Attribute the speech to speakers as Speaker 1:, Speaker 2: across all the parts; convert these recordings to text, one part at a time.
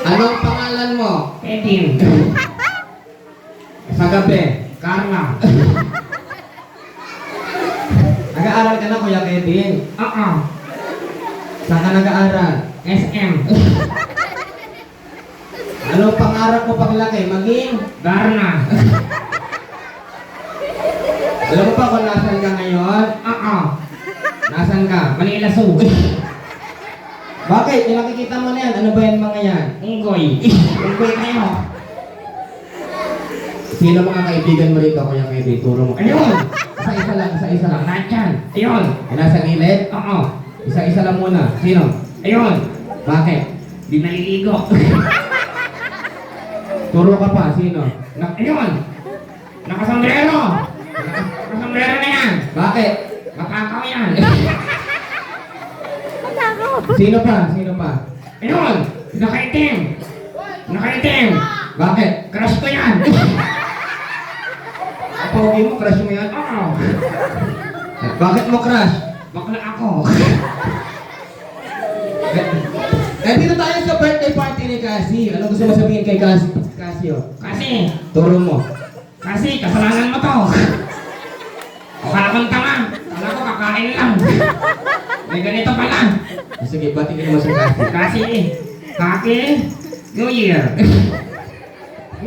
Speaker 1: Anong pangalan mo?
Speaker 2: Edin.
Speaker 1: Sa gabi.
Speaker 2: Carla.
Speaker 1: Nag-aaral ka na, Kuya Kevin.
Speaker 2: Oo.
Speaker 1: Saan ka nag-aaral?
Speaker 2: SM.
Speaker 1: Anong pangarap mo paglaki? Maging?
Speaker 2: Darna.
Speaker 1: Alam mo pa kung nasan ka ngayon?
Speaker 2: Oo.
Speaker 1: Nasan ka?
Speaker 2: Manila Zoo.
Speaker 1: Bakit? Yung nakikita mo na yan, ano ba yan mga yan?
Speaker 2: Unggoy. Unggoy kayo.
Speaker 1: Sino mga kaibigan mo rito, Kuya Kevin? Turo mo.
Speaker 2: Ayun.
Speaker 1: Isa-isa lang, isa-isa lang.
Speaker 2: Lahat yan. Ayun.
Speaker 1: Yung nasa gilid?
Speaker 2: Oo.
Speaker 1: Isa-isa lang muna. Sino?
Speaker 2: Ayun.
Speaker 1: Bakit?
Speaker 2: Di naliligo.
Speaker 1: Turo ka pa. Sino?
Speaker 2: Ayun. Nakasombrero. Nakasombrero na yan.
Speaker 1: Bakit?
Speaker 2: Makakaw yan.
Speaker 1: Sino pa? Sino pa?
Speaker 2: Ayun. Nakaitim. Nakaitim.
Speaker 1: Bakit?
Speaker 2: Crush ko yan.
Speaker 1: Pogi mo, crush mo yan?
Speaker 2: Oo.
Speaker 1: Bakit mo crush?
Speaker 2: Bakla ako.
Speaker 1: Dito tayo sa birthday party ni Cassie. Ano gusto mo sabihin kay Cassie?
Speaker 2: Kasi,
Speaker 1: Turo mo.
Speaker 2: kasalanan mo to. Akala kong tama. Akala ko kakain lang. May ganito pala.
Speaker 1: Sige, batiin mo si Cassie.
Speaker 2: Kasi, Happy New Year.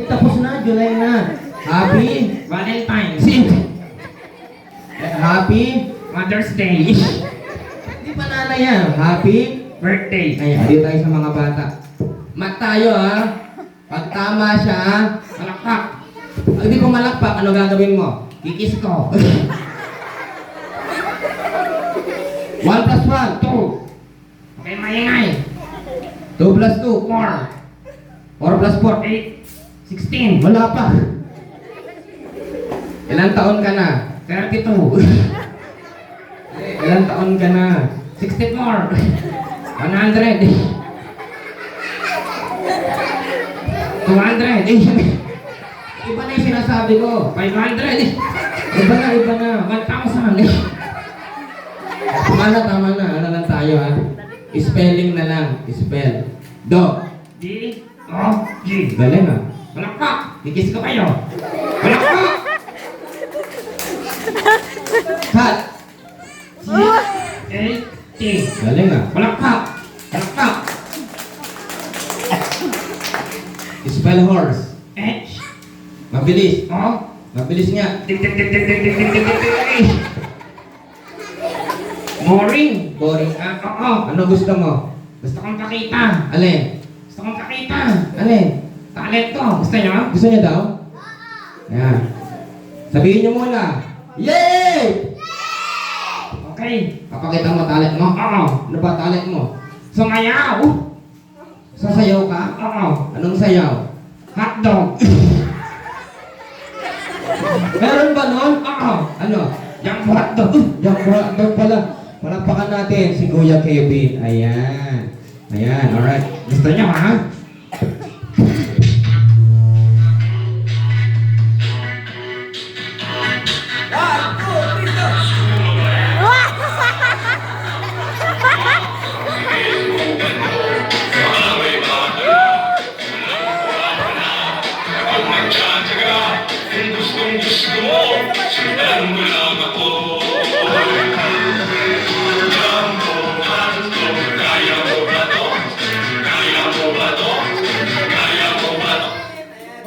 Speaker 1: Tapos na, July na. Happy?
Speaker 2: Valentine's.
Speaker 1: Happy?
Speaker 2: Mother's Day.
Speaker 1: Hindi pa nanay yan. Happy?
Speaker 2: Birthday.
Speaker 1: Ay, dito tayo sa mga bata. Mat tayo ha. Pag tama siya,
Speaker 2: Malakpak.
Speaker 1: pag di ko malakpak, ano gagawin mo?
Speaker 2: Kikis ko.
Speaker 1: 1 plus 1,
Speaker 2: 2. Okay, maingay.
Speaker 1: 2 plus 2,
Speaker 2: 4.
Speaker 1: 4 plus 4,
Speaker 2: 8. 16.
Speaker 1: wala pa. Ilang taon ka na?
Speaker 2: 32.
Speaker 1: Ilang taon ka na?
Speaker 2: 64.
Speaker 1: 100.
Speaker 2: 200.
Speaker 1: Iba na yung sinasabi ko.
Speaker 2: 500.
Speaker 1: Iba na.
Speaker 2: 1,000.
Speaker 1: Tama na. Ano lang tayo ha? Spelling na lang. Spell. Do.
Speaker 2: D-O-G.
Speaker 1: Galing ha?
Speaker 2: Malakpak. Kikis ko kayo. Malakpak.
Speaker 1: Cut.
Speaker 2: C-A-T.
Speaker 1: Galing ha?
Speaker 2: Malakpak. Malakpak.
Speaker 1: Spell horse.
Speaker 2: H.
Speaker 1: Mabilis.
Speaker 2: O.
Speaker 1: Mabilis nga.
Speaker 2: Tik tik tik tik tik tik tik tik tik tik. Boring.
Speaker 1: Boring.
Speaker 2: Oo.
Speaker 1: Ano gusto mo?
Speaker 2: Gusto kong pakita.
Speaker 1: Alin?
Speaker 2: Gusto kong pakita.
Speaker 1: Alin?
Speaker 2: Talent ko. Gusto nyo?
Speaker 1: Gusto niya daw? Yan. Sabihin niyo muna. Yay!
Speaker 2: Okay.
Speaker 1: Papakita mo talent mo?
Speaker 2: Oo.
Speaker 1: Ano ba talent mo?
Speaker 2: Sumayaw.
Speaker 1: Sasayaw ka?
Speaker 2: Oo.
Speaker 1: Anong sayaw?
Speaker 2: Hotdog.
Speaker 1: Meron ba nun?
Speaker 2: Oo.
Speaker 1: Ano?
Speaker 2: Yung hotdog.
Speaker 1: Yung hotdog pala. Palapakan natin si Kuya Kevin. Ayan. Ayan, alright.
Speaker 2: Gusto nyo ha?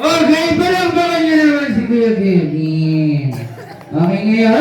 Speaker 1: Okay, palakpakan niyo naman si Kuya Kevin. Okay, ngayon.